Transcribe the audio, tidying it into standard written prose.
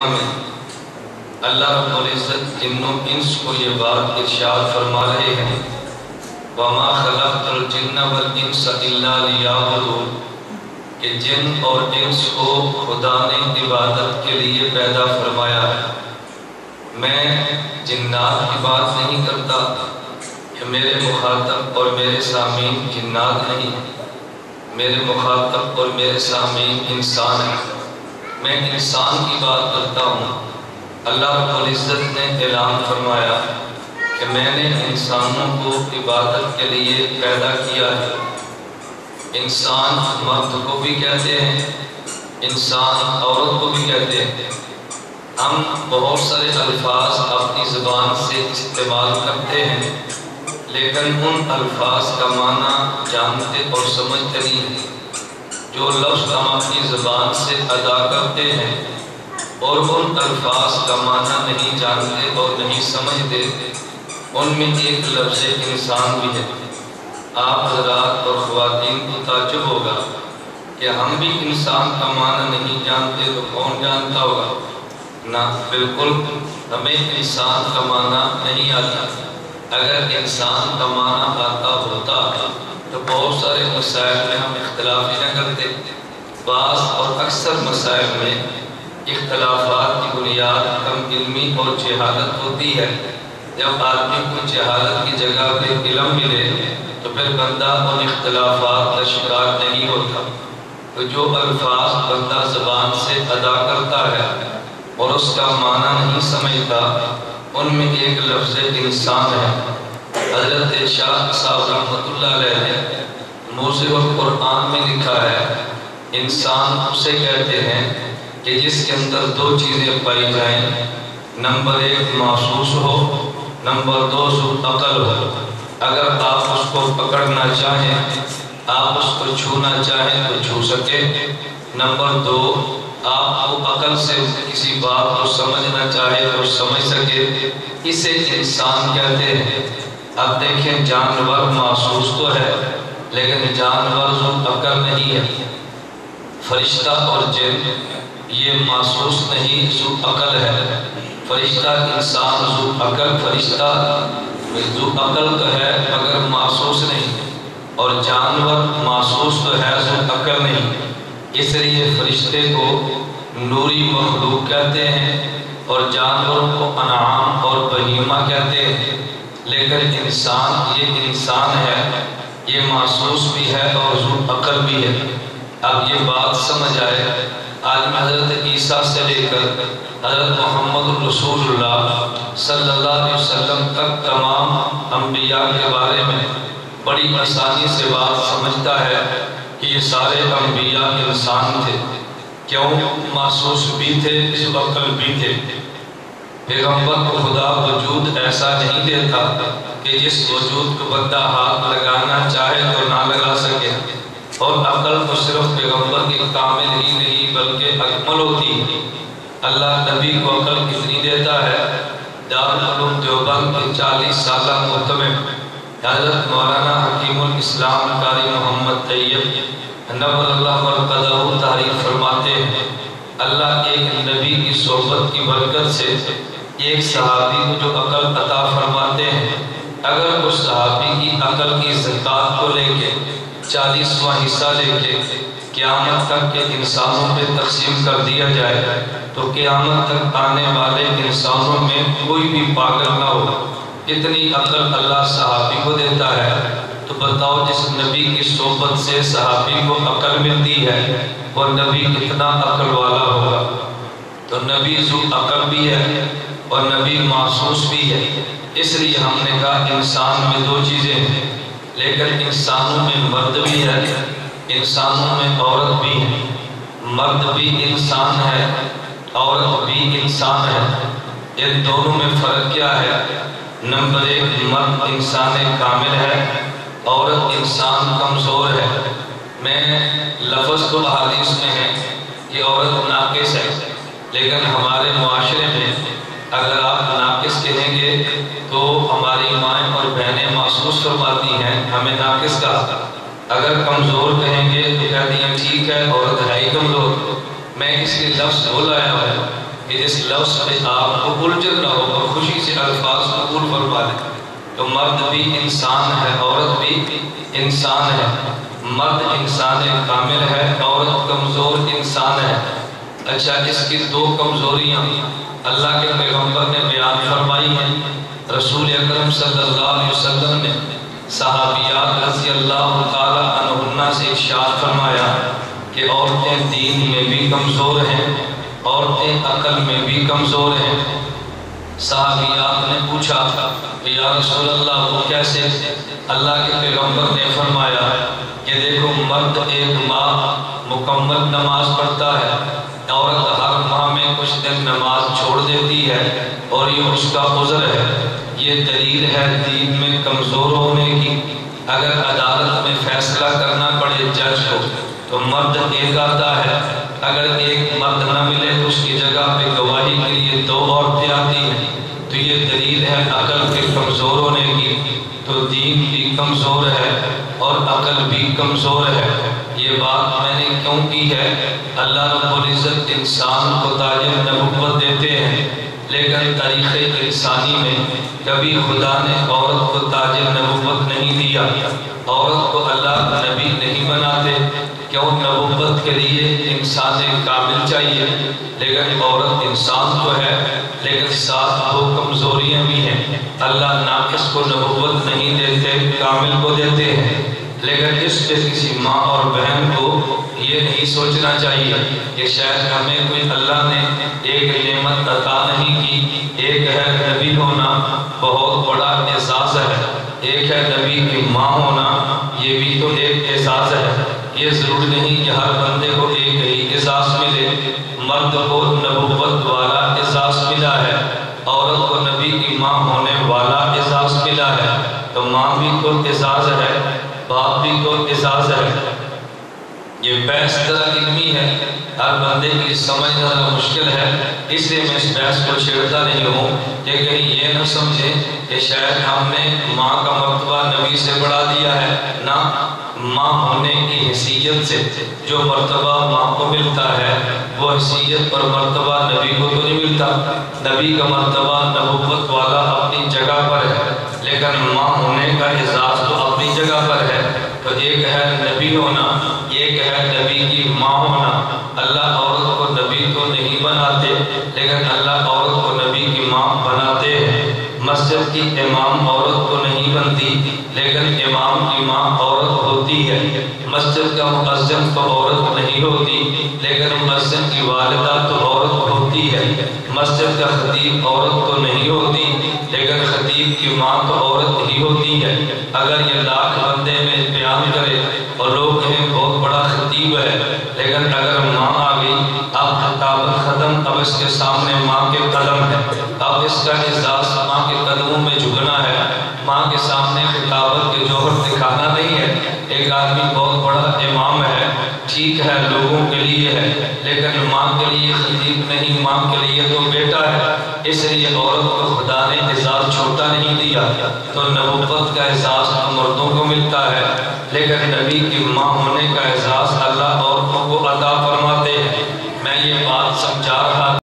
میں اللہ رب العزت جن و انس کو یہ بات ارشاد فرما رہے ہیں وَمَا خَلَقْتُ الْجِنَّ وَالْإِنسَ إِلَّا لِيَعْبُدُونِ کہ جن اور انس کو خدا نے عبادت کے لیے پیدا فرمایا ہے۔ میں جنات کی بات نہیں کرتا کہ میرے مخاطب اور میرے سامعین جنات نہیں، میرے مخاطب اور میرے سامعین انسان ہیں۔ میں انسان کی بات کرتا ہوں۔ اللہ رب العزت نے اعلان فرمایا کہ میں نے انسانوں کو عبادت کے لیے پیدا کیا ہے۔ انسان مرد کو بھی کہتے ہیں، انسان عورت کو بھی کہتے ہیں۔ ہم بہت سارے الفاظ اپنی زبان سے استعمال کرتے ہیں، لیکن ان الفاظ کا معنی جانتے اور سمجھتے نہیں ہیں۔ جو لفظ ہم اپنی زبان سے ادا کرتے ہیں اور ان الفاظ کا معنی نہیں جانتے اور نہیں سمجھتے، ان میں ایک لفظ انسان بھی ہے۔ آپ حضرات اور خواتین کو تعجب ہوگا کہ ہم بھی انسان کا معنی نہیں جانتے تو کون جانتا ہوگا؟ نہ، بالکل ہمیں انسان کا معنی نہیں آتا۔ اگر انسان کا معنی آتا ہوتا تو بہت سارے مسائل میں ہم اختلاف ہی نہ کرتے۔ بعض اور اکثر مسائل میں اختلافات کی بنیاد کم علمی اور جہالت ہوتی ہے۔ جب آدمی کو جہالت کی جگہ پہ علم ملے تو پھر بندہ ان اختلافات کا شکار نہیں ہوتا۔ تو جو الفاظ بندہ زبان سے ادا کرتا ہے اور اس کا معنی نہیں سمجھتا، ان میں ایک لفظ انسان ہے۔ حضرت شاہ صاحب رحمۃ اللہ علیہ نے موضوع القرآن میں لکھا ہے، انسان اسے کہتے ہیں کہ جس کے اندر دو چیزیں پائی جائیں، نمبر ایک محسوس ہو، نمبر دو ذو عقل ہو۔ اگر آپ اس کو پکڑنا چاہیں، آپ اس کو چھونا چاہیں تو چھو سکے۔ نمبر دو، آپ کو عقل سے کسی بات کو سمجھنا چاہے تو سمجھ سکے، اسے انسان کہتے ہیں۔ اب دیکھیں، جانور محسوس تو ہے لیکن جانور ذو عقل نہیں ہے۔ فرشتہ اور جن یہ محسوس نہیں، ذو عقل ہے۔ فرشتہ انسان ذو عقل، فرشتہ ذو عقل تو ہے مگر محسوس نہیں، اور جانور محسوس تو ہے ذو عقل نہیں۔ اس لیے فرشتے کو نوری مخلوق کہتے ہیں اور جانوروں کو انعام اور بہیمہ کہتے ہیں۔ لیکن انسان، یہ انسان ہے، یہ محسوس بھی ہے اور ذو عقل بھی ہے۔ اب یہ بات سمجھ آئے، آج میں حضرت عیسیٰ سے لے کر حضرت محمد رسول اللہ صلی اللہ علیہ وسلم تک تمام انبیاء کے بارے میں بڑی آسانی سے بات سمجھتا ہے کہ یہ سارے انبیاء انسان تھے۔ کیوں؟ محسوس بھی تھے، ذو عقل بھی تھے۔ پیغمبر کو خدا وجود ایسا نہیں دیتا کہ جس وجود کو بندہ ہاتھ لگانا چاہے تو نہ لگا سکے، اور عقل تو صرف پیغمبر کی کامل ہی نہیں بلکہ اکمل ہوتی ہے۔ اللہ نبی کو عقل کتنی دیتا ہے؟ دارالعلوم دیوبند کے 40 سالہ محتمم حضرت مولانا حکیم الاسلام قاری محمد طیب نور اللہ مرقدہ تعریف فرماتے ہیں، اللہ ایک نبی کی صحبت کی برکت سے ایک صحابی کو جو عقل عطا فرماتے ہیں، اگر اس صحابی کی عقل کی زکوٰۃ کو لے کے 40واں حصہ لے کے قیامت تک کے انسانوں پہ تقسیم کر دیا جائے تو قیامت تک آنے والے انسانوں میں کوئی بھی پاگل نہ ہو۔ اتنی عقل اللہ صحابی کو دیتا ہے، تو بتاؤ جس نبی کی صحبت سے صحابی کو عقل ملتی ہے وہ نبی کتنا عقل والا ہوگا۔ تو نبی ذو عقل بھی ہے اور نبی محسوس بھی ہے۔ اس لیے ہم نے کہا انسان میں دو چیزیں ہیں، لیکن انسانوں میں مرد بھی ہے، انسانوں میں عورت بھی ہے۔ مرد بھی انسان ہے، عورت بھی انسان ہے۔ ان دونوں میں فرق کیا ہے؟ نمبر ایک، مرد انسان کامل ہے، عورت انسان کمزور ہے۔ میں لفظ تو حدیث میں ہے کہ عورت ناقص ہے، لیکن ہمارے معاشرے میں اگر آپ ناقص کہیں گے تو ہماری مائیں اور بہنیں محسوس فرماتی ہیں ہمیں ناقص کہا۔ اگر کمزور کہیں گے تو کہتی ہیں ٹھیک ہے عورت ہے ہی کمزور۔ میں اس لیے لفظ بولا ہے کہ اس لفظ پہ آپ کو الجھن نہ ہو اور خوشی سے الفاظ قبول فرما لیں۔ تو مرد بھی انسان ہے، عورت بھی انسان ہے، مرد انسان کامل ہے، عورت کمزور انسان ہے۔ اچھا، اس کی دو کمزوریاں اللہ کے پیغمبر نے بیان فرمائی ہیں۔ رسول اکرم صلی اللہ علیہ وسلم نے صحابیات رضی اللہ تعالی عنہن سے ارشاد فرمایا کہ عورتیں دین میں بھی کمزور ہیں، عورتیں عقل میں بھی کمزور ہیں۔ صحابیات نے پوچھا کہ یا رسول اللہ وہ کیسے؟ اللہ کے پیغمبر نے فرمایا کہ دیکھو، مرد ایک ماہ مکمل نماز پڑھتا ہے، عورت ہر ماہ میں کچھ دن نماز چھوڑ دیتی ہے، اور یہ اس کا عذر ہے۔ یہ دلیل ہے دین میں کمزور ہونے کی۔ اگر عدالت میں فیصلہ کرنا پڑے جج کو تو مرد ایک آتا ہے، اگر ایک مرد نہ ملے تو اس کی جگہ پہ گواہی کے لیے دو عورتیں آتی ہیں، تو یہ دلیل ہے عقل کے کمزور ہونے کی۔ تو دین بھی کمزور ہے اور عقل بھی کمزور ہے۔ یہ بات میں نے کیوں کی ہے؟ اللہ رب العزت انسان کو تاج نبوت دیتے ہیں، لیکن تاریخ انسانی میں کبھی خدا نے عورت کو تاج نبوت نہیں دیا۔ عورت کو اللہ نبی نہیں بناتے، کیوں؟ نبوت کے لیے انسان کامل چاہیے، لیکن عورت انسان تو ہے، لیکن ساتھ وہ کمزوریاں بھی ہیں۔ اللہ ناقص کو نبوت نہیں دیتے، کامل کو دیتے ہیں۔ لیکن اس پہ کسی ماں اور بہن کو یہ نہیں سوچنا چاہیے کہ شاید ہمیں کوئی اللہ نے ایک نعمت عطا نہیں کی۔ ایک ہے نبی ہونا، بہت بڑا اعزاز ہے۔ ایک ہے نبی کی ماں ہونا، یہ بھی تو ایک اعزاز ہے۔ یہ ضروری نہیں کہ ہر بندے کو ایک ہی اعزاز ملے۔ مرد کو نبوت والا اعزاز ملا ہے، عورت کو نبی کی ماں ہونے والا اعزاز ملا ہے۔ تو ماں بھی تو اعزاز ہے، باپ بھی تو اعزاز ہے۔ یہ بحث طرح علمی ہے، ہر بندے کی سمجھنا مشکل ہے، اس لیے میں اس بحث کو چھیڑتا نہیں ہوں کہ کہیں یہ نہ سمجھیں کہ شاید ہم نے ماں کا مرتبہ نبی سے بڑھا دیا ہے۔ نہ، ماں ہونے کی حیثیت سے جو مرتبہ ماں کو ملتا ہے وہ حیثیت اور مرتبہ نبی کو تو نہیں ملتا۔ نبی کا مرتبہ نبوت والا اپنی جگہ پر ہے، لیکن ماں ہونے کا اعزاز تو اپنی جگہ پر ہے۔ تو ایک ہے نبی ہونا، ایک ہے نبی کی ماں ہونا۔ اللہ عورت کو نبی تو نہیں بناتے، لیکن اللہ عورت کو نبی کی ماں بناتے ہیں۔ مسجد کی امام عورت تو نہیں بنتی، لیکن امام کی ماں عورت ہوتی ہے۔ مسجد کا مؤذن تو عورت نہیں ہوتی، لیکن مؤذن کی والدہ تو عورت ہوتی ہے۔ مسجد کا خطیب عورت تو نہیں ہوتی، لیکن خطیب کی ماں تو عورت ہی ہوتی ہے۔ اگر یہ لاکھ بندے میں بیان کرے اور لوگ کہیں بہت بڑا خطیب ہے، لیکن اگر ماں آ گئی، اب خطابت ختم، اب اس کے سامنے ماں کے قدم ہے، اب اس کا اعزاز ماں کے قدموں میں جھکنا ہے، ماں کے سامنے خطابت کے جوہر دکھانا نہیں ہے۔ ایک آدمی بہت بڑا امام ہے، ٹھیک ہے لوگوں کے لیے ہے، لیکن ماں کے لیے خطیب نہیں، ماں کے لیے تو بیٹا ہے۔ اس لیے عورت کو خدا نے اعزاز چھوٹا نہیں دیا۔ تو نبوت کا اعزاز تو مردوں کو ملتا ہے، لیکن نبی کی ماں ہونے کا اعزاز اللہ عورتوں کو عطا